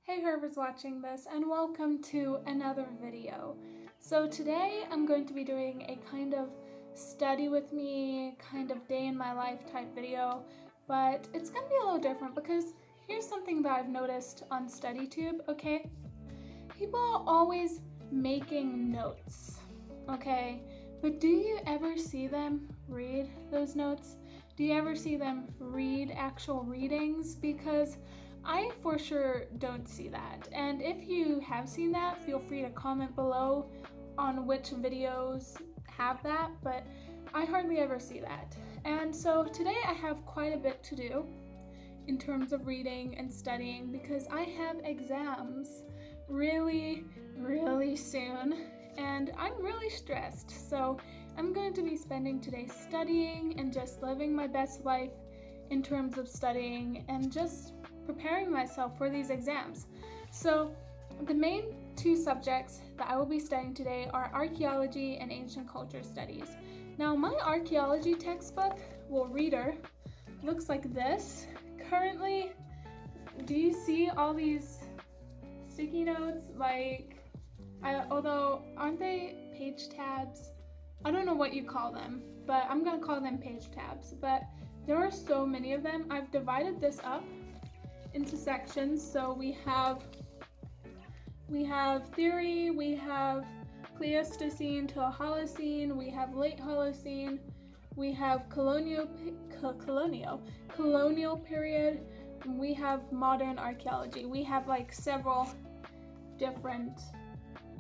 Hey whoever's watching this, and welcome to another video. So today I'm going to be doing a kind of study with me, kind of day in my life type video, but it's going to be a little different because here's something that I've noticed on StudyTube, okay? People are always making notes, okay? But do you ever see them read those notes? Do you ever see them read actual readings? Because I for sure don't see that. And if you have seen that, feel free to comment below on which videos have that, but I hardly ever see that. And so today I have quite a bit to do in terms of reading and studying because I have exams really soon and I'm really stressed. So I'm going to be spending today studying and just living my best life in terms of studying and just preparing myself for these exams. So the main two subjects that I will be studying today are archaeology and ancient culture studies. Now my archaeology textbook, well, reader, looks like this. Currently, do you see all these sticky notes? Although aren't they page tabs? I don't know what you call them, but I'm gonna call them page tabs. But there are so many of them. I've divided this up into sections. So we have theory, we have Pleistocene to Holocene, we have late Holocene, we have colonial period, and we have modern archaeology. We have like several different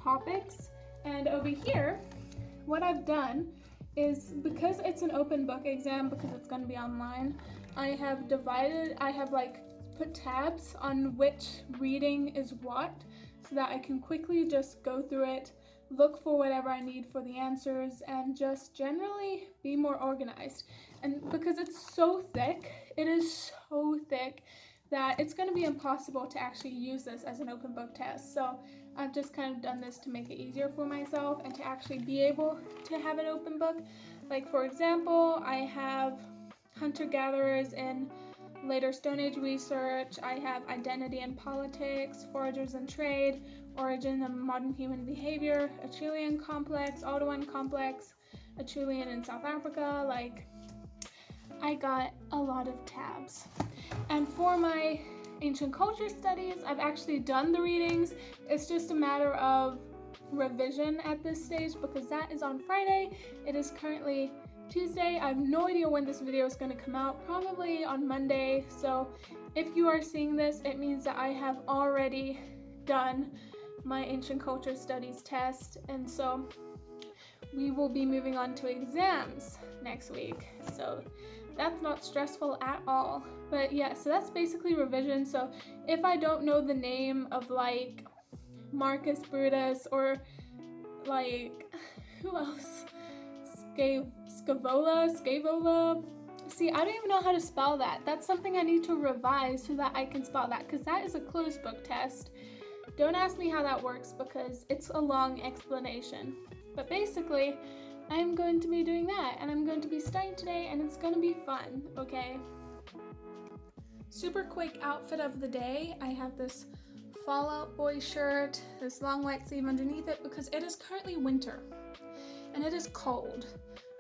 topics. And over here, what I've done is, because it's an open book exam, because it's going to be online, I have put tabs on which reading is what, so that I can quickly just go through it, look for whatever I need for the answers, and just generally be more organized. And because it's so thick, it is so thick that it's going to be impossible to actually use this as an open book test. So I've just kind of done this to make it easier for myself and to actually be able to have an open book. Like for example, I have hunter-gatherers in later Stone Age research, I have identity and politics, foragers and trade, origin of modern human behavior, Acheulean complex, Ottoman complex, Acheulean in South Africa. Like, I got a lot of tabs. And for my ancient culture studies, I've actually done the readings. It's just a matter of revision at this stage because that is on Friday. It is currently Tuesday. I have no idea when this video is going to come out, probably on Monday. So if you are seeing this, it means that I have already done my ancient culture studies test, and so we will be moving on to exams next week. So that's not stressful at all. But yeah, so that's basically revision. So if I don't know the name of like Marcus Brutus or like, who else? Scaevola. See, I don't even know how to spell that. That's something I need to revise so that I can spell that, because that is a closed book test. Don't ask me how that works because it's a long explanation. But basically, I'm going to be doing that, and I'm going to be studying today, and it's going to be fun, okay? Super quick outfit of the day. I have this Fall Out Boy shirt, this long white sleeve underneath it because it is currently winter. And it is cold,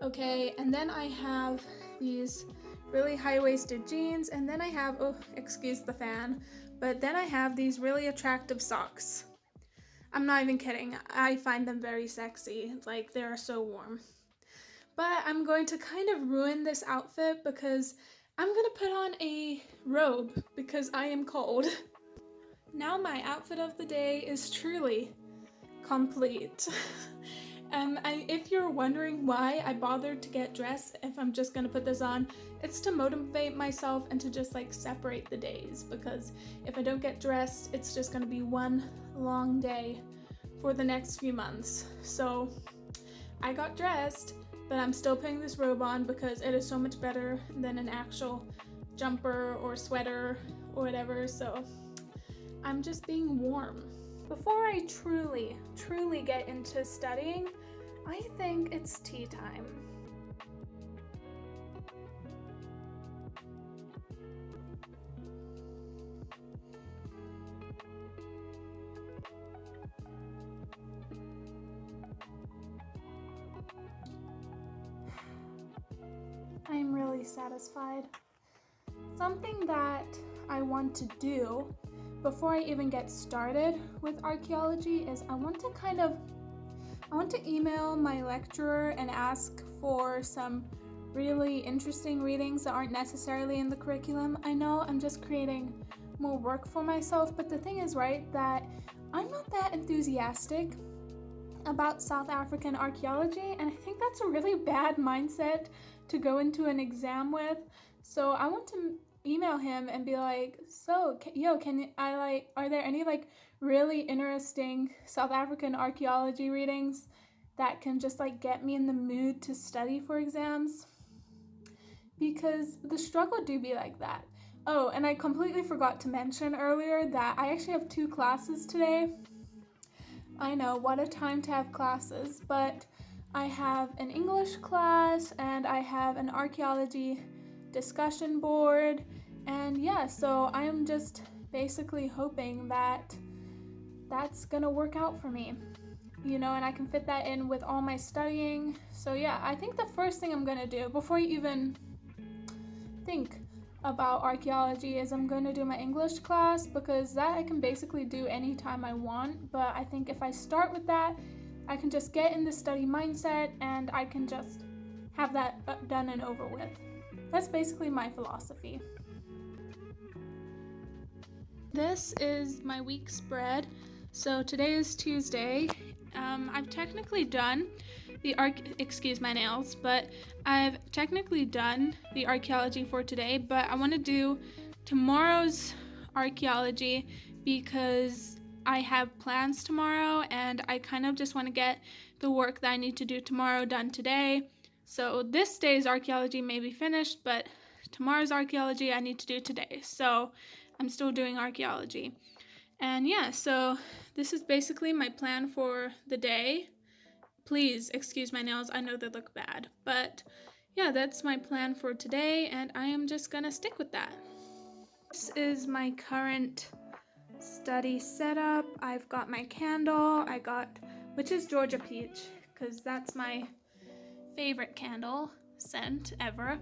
okay? And then I have these really high-waisted jeans, and then I have, oh, excuse the fan, but then I have these really attractive socks. I'm not even kidding. I find them very sexy. Like, they're so warm. But I'm going to kind of ruin this outfit because I'm going to put on a robe because I am cold. Now my outfit of the day is truly complete. If you're wondering why I bothered to get dressed if I'm just gonna put this on, it's to motivate myself and to just like separate the days, because if I don't get dressed, it's just gonna be one long day for the next few months. So I got dressed, but I'm still putting this robe on because it is so much better than an actual jumper or sweater or whatever. So I'm just being warm. Before I truly get into studying, I think it's tea time. really satisfied. Something that I want to do before I even get started with archaeology is I want to email my lecturer and ask for some really interesting readings that aren't necessarily in the curriculum. I know I'm just creating more work for myself, but the thing is, right, that I'm not that enthusiastic about South African archaeology, and I think that's a really bad mindset to go into an exam with. So I want to email him and be like, so are there any like really interesting South African archaeology readings that can just like get me in the mood to study for exams? Because the struggle do be like that. Oh, and I completely forgot to mention earlier that I actually have 2 classes today. I know, what a time to have classes, but I have an English class and I have an archaeology discussion board, and yeah, so I am just basically hoping that that's gonna work out for me, and I can fit that in with all my studying. So yeah, I think the first thing I'm gonna do before you even think about archaeology is I'm going to do my English class, because that I can basically do anytime I want. But I think if I start with that, I can just get in the study mindset and I can just have that done and over with. That's basically my philosophy. This is my week spread. So today is Tuesday. I've technically done excuse my nails, but I've technically done the archaeology for today, but I want to do tomorrow's archaeology because I have plans tomorrow and I kind of just want to get the work that I need to do tomorrow done today. So this day's archaeology may be finished, but tomorrow's archaeology I need to do today. So I'm still doing archaeology. And yeah, so this is basically my plan for the day. Please excuse my nails, I know they look bad, but yeah, that's my plan for today, and I am just gonna stick with that. This is my current study setup. I've got my candle, which is Georgia Peach, because that's my favorite candle scent ever.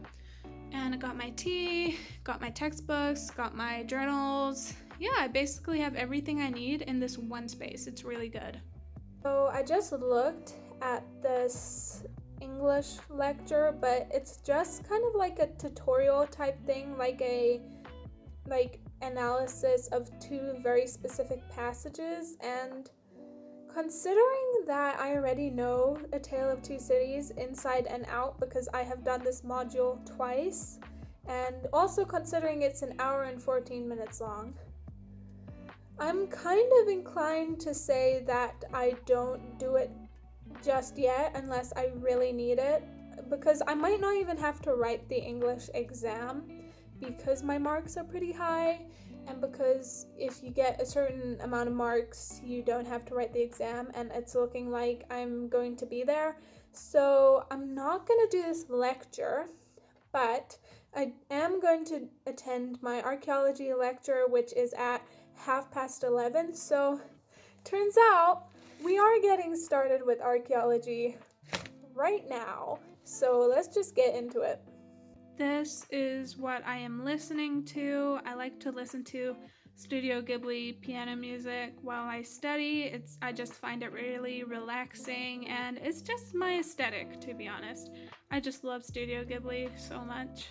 And I got my tea, got my textbooks, got my journals. Yeah, I basically have everything I need in this one space. It's really good. So I just looked at this English lecture, but it's just kind of like a tutorial type thing, like analysis of 2 very specific passages. And considering that I already know A Tale of Two Cities inside and out because I have done this module twice, and also considering it's an hour and 14 minutes long, I'm kind of inclined to say that I don't do it just yet unless I really need it, because I might not even have to write the English exam because my marks are pretty high, and because if you get a certain amount of marks you don't have to write the exam, and it's looking like I'm going to be there. So I'm not going to do this lecture, but I am going to attend my archaeology lecture, which is at 11:30. So turns out we are getting started with archaeology right now. So let's just get into it. This is what I am listening to. I like to listen to Studio Ghibli piano music while I study. I just find it really relaxing, and it's just my aesthetic, to be honest. I just love Studio Ghibli so much.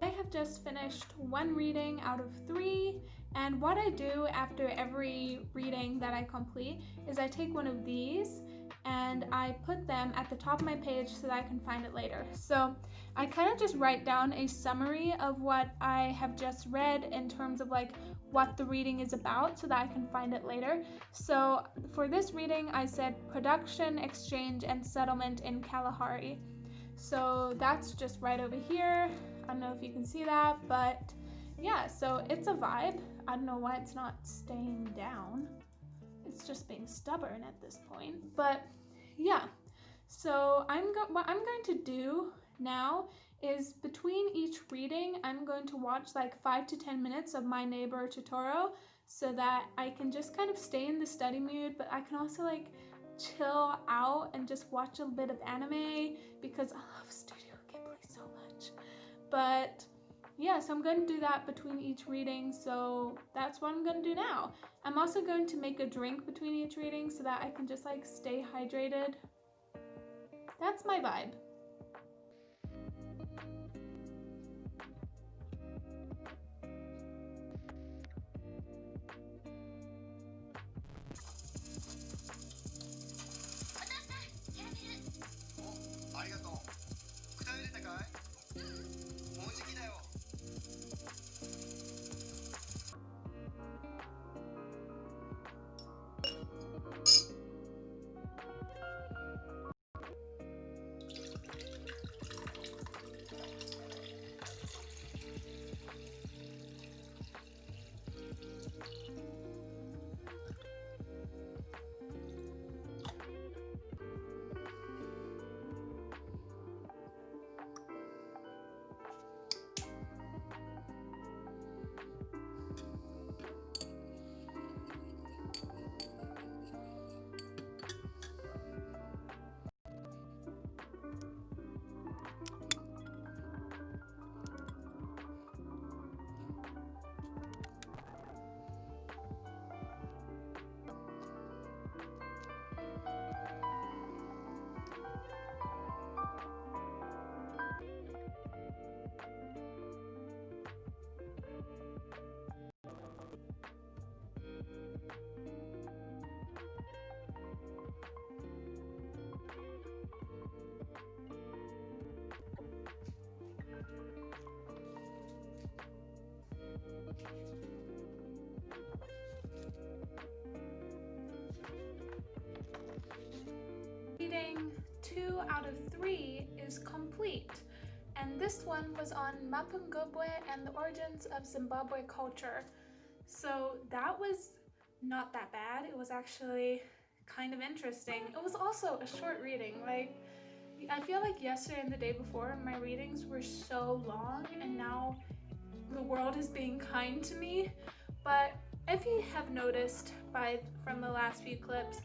I have just finished 1 reading out of 3, and what I do after every reading that I complete is I take one of these and I put them at the top of my page so that I can find it later. So I kind of just write down a summary of what I have just read in terms of like what the reading is about so that I can find it later. So for this reading, I said production, exchange, and settlement in Kalahari. So that's just right over here. I don't know if you can see that, but yeah, so it's a vibe. I don't know why it's not staying down. It's just being stubborn at this point. But yeah, so what I'm going to do now is between each reading, I'm going to watch like 5 to 10 minutes of My Neighbor Totoro so that I can just kind of stay in the study mood, but I can also like chill out and just watch a bit of anime because I love Studio Ghibli so much. But yeah, so I'm going to do that between each reading, so that's what I'm going to do now. I'm also going to make a drink between each reading so that I can just like stay hydrated. That's my vibe. Reading 2 out of 3 is complete, and this one was on Mapungubwe and the origins of Zimbabwe culture. So that was not that bad. It was actually kind of interesting. It was also a short reading. Like, I feel like yesterday and the day before my readings were so long, and now the world is being kind to me. But if you have noticed from the last few clips,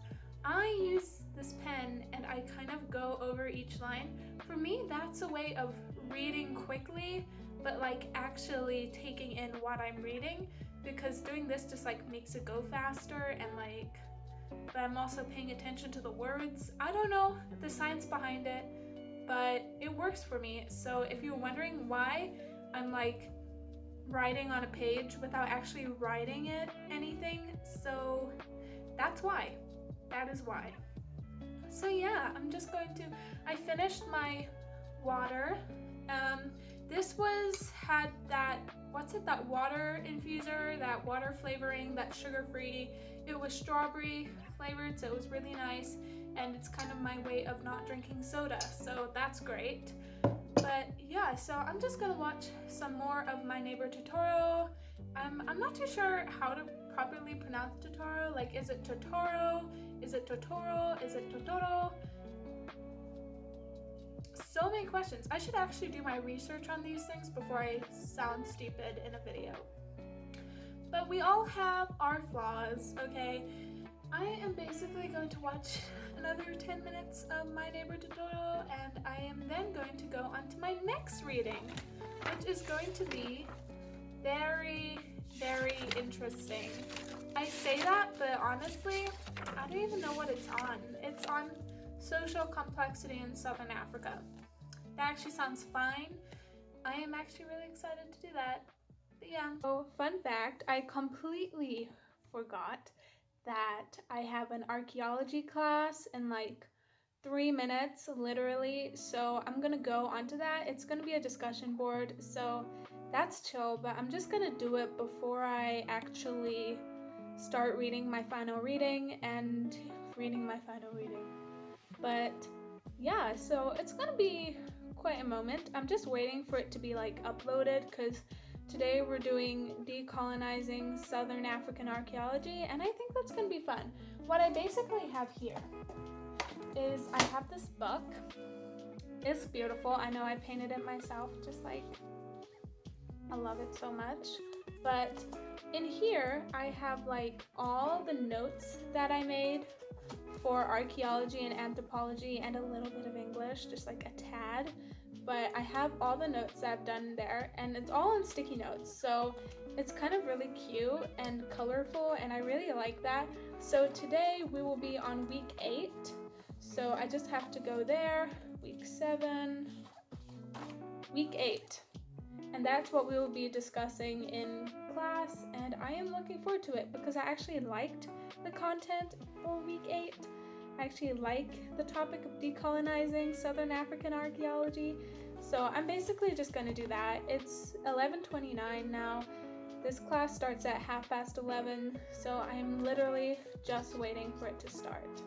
I use this pen and I kind of go over each line. For me, that's a way of reading quickly, but like actually taking in what I'm reading, because doing this just like makes it go faster, and like, but I'm also paying attention to the words. I don't know the science behind it, but it works for me. So if you're wondering why I'm like writing on a page without actually writing it anything, so that's why. That is why. So yeah, I finished my water. This had that water infuser, that water flavoring, that sugar-free. It was strawberry flavored, so it was really nice, and it's kind of my way of not drinking soda, so that's great. But yeah, so I'm just gonna watch some more of My Neighbor Totoro. I'm not too sure how to properly pronounce Totoro. Like, is it Totoro? Is it Totoro? Is it Totoro? So many questions. I should actually do my research on these things before I sound stupid in a video. But we all have our flaws, okay? I am basically going to watch another 10 minutes of My Neighbor Totoro, and I am then going to go on to my next reading, which is going to be very, very interesting. I say that, but honestly, I don't even know what it's on. It's on social complexity in Southern Africa. That actually sounds fine. I am actually really excited to do that. But yeah. So, fun fact, I completely forgot that I have an archaeology class in like 3 minutes, literally. So I'm gonna go onto that. It's gonna be a discussion board. So that's chill, but I'm just gonna do it before I actually start reading my final reading and reading my final reading. But yeah, so it's gonna be quite a moment. I'm just waiting for it to be like uploaded because today we're doing decolonizing Southern African archaeology, and I think that's gonna be fun. What I basically have here is I have this book. It's beautiful. I know I painted it myself, just like I love it so much. But in here I have like all the notes that I made for archaeology and anthropology and a little bit of English, just like a tad. But I have all the notes that I've done there, and it's all on sticky notes, so it's kind of really cute and colorful, and I really like that. So today we will be on week 8, so I just have to go there, week 7, week 8, and that's what we will be discussing in class, and I am looking forward to it because I actually liked the content for week 8. I actually like the topic of decolonizing Southern African archaeology, so I'm basically just going to do that. It's 11:29 now. This class starts at 11:30, so I'm literally just waiting for it to start.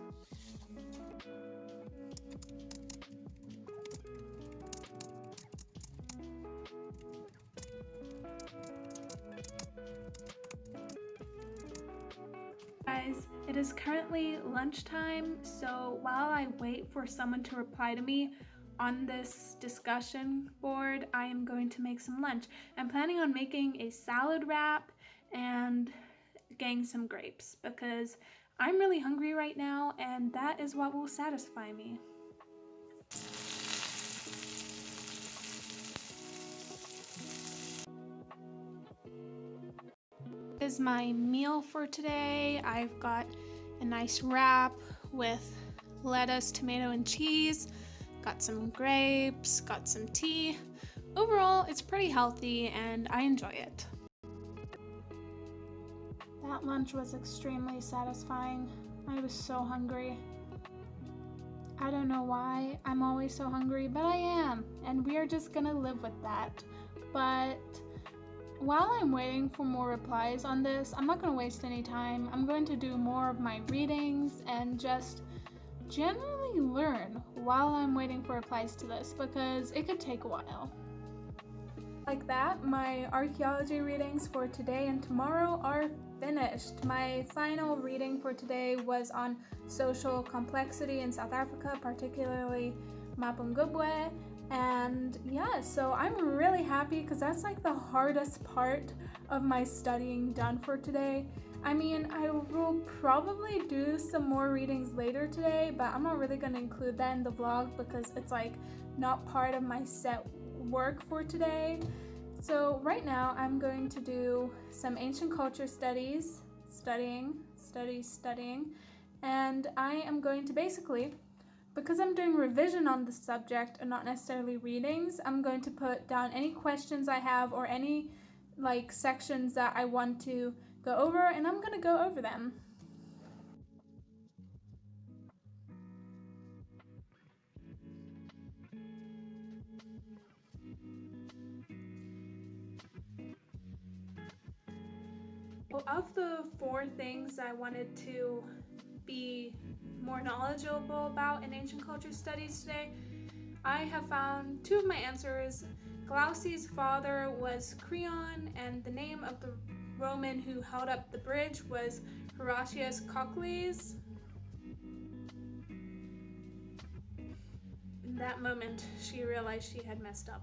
Guys, it is currently lunchtime, so while I wait for someone to reply to me on this discussion board, I am going to make some lunch. I'm planning on making a salad wrap and getting some grapes because I'm really hungry right now, and that is what will satisfy me. Is my meal for today. I've got a nice wrap with lettuce, tomato, and cheese. Got some grapes, got some tea. Overall, it's pretty healthy and I enjoy it. That lunch was extremely satisfying. I was so hungry. I don't know why I'm always so hungry, but I am, and we are just gonna live with that. But while I'm waiting for more replies on this, I'm not going to waste any time. I'm going to do more of my readings and just generally learn while I'm waiting for replies to this because it could take a while. Like that, my archaeology readings for today and tomorrow are finished. My final reading for today was on social complexity in South Africa, particularly Mapungubwe. And yeah, so I'm really happy because that's like the hardest part of my studying done for today. I mean, I will probably do some more readings later today, but I'm not really going to include that in the vlog because it's like not part of my set work for today. So right now I'm going to do some ancient culture studies, studying, and I am going to basically, because I'm doing revision on the subject and not necessarily readings, I'm going to put down any questions I have or any like sections that I want to go over, and I'm going to go over them. Well, of the 4 things I wanted to be more knowledgeable about in ancient culture studies today, I have found 2 of my answers. Glaucus's father was Creon, and the name of the Roman who held up the bridge was Horatius Cocles. In that moment, she realized she had messed up.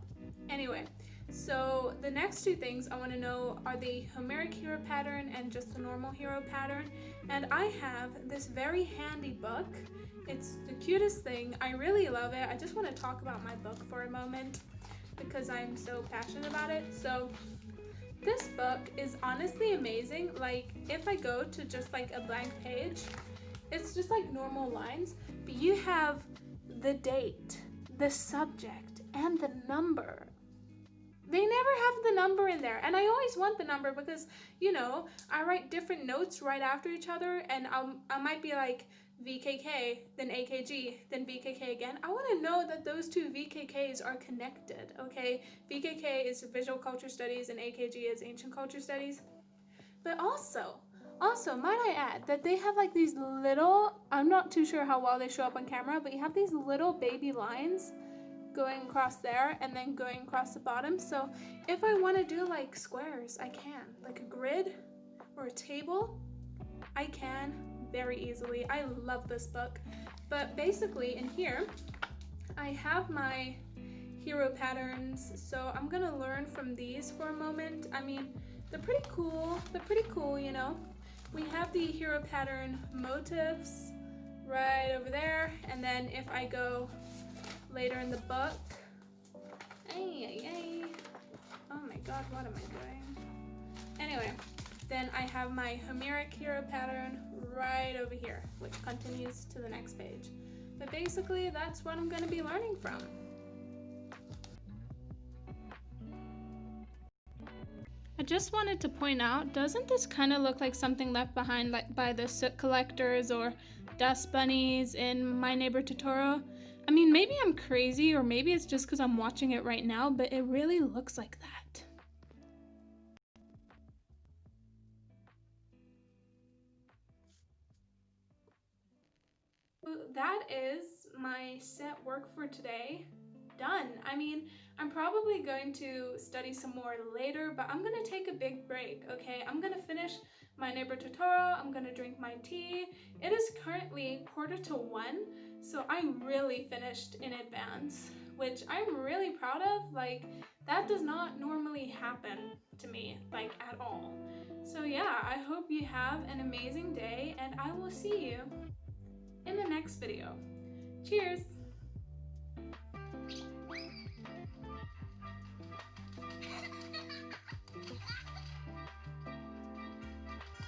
Anyway, so the next 2 things I want to know are the Homeric hero pattern and just the normal hero pattern. And I have this very handy book. It's the cutest thing. I really love it. I just want to talk about my book for a moment because I'm so passionate about it. So this book is honestly amazing. Like if I go to just like a blank page, it's just like normal lines, but you have the date, the subject, and the number. They never have the number in there, and I always want the number because, you know, I write different notes right after each other, and I might be like VKK, then AKG, then VKK again. I want to know that those two VKKs are connected, okay? VKK is Visual Culture Studies and AKG is Ancient Culture Studies. But also, might I add that they have like these little, I'm not too sure how well they show up on camera, but you have these little baby lines going across there and then going across the bottom. So if I want to do like squares, I can. Like a grid or a table, I can very easily. I love this book. But basically in here, I have my hero patterns. So I'm gonna learn from these for a moment. I mean, they're pretty cool, you know. We have the hero pattern motifs right over there. And then if I go later in the book, oh my god, what am I doing? Anyway, then I have my Homeric hero pattern right over here, which continues to the next page. But basically, that's what I'm going to be learning from. I just wanted to point out, doesn't this kind of look like something left behind like by the soot collectors or dust bunnies in My Neighbor Totoro? I mean, maybe I'm crazy or maybe it's just because I'm watching it right now, but it really looks like that. So that is my set work for today. Done. I mean, I'm probably going to study some more later, but I'm gonna take a big break, okay? I'm gonna finish My Neighbor Totoro, I'm gonna drink my tea. It is currently 1:45, so I'm really finished in advance, which I'm really proud of. Like, that does not normally happen to me, like, at all. So yeah, I hope you have an amazing day, and I will see you in the next video. Cheers!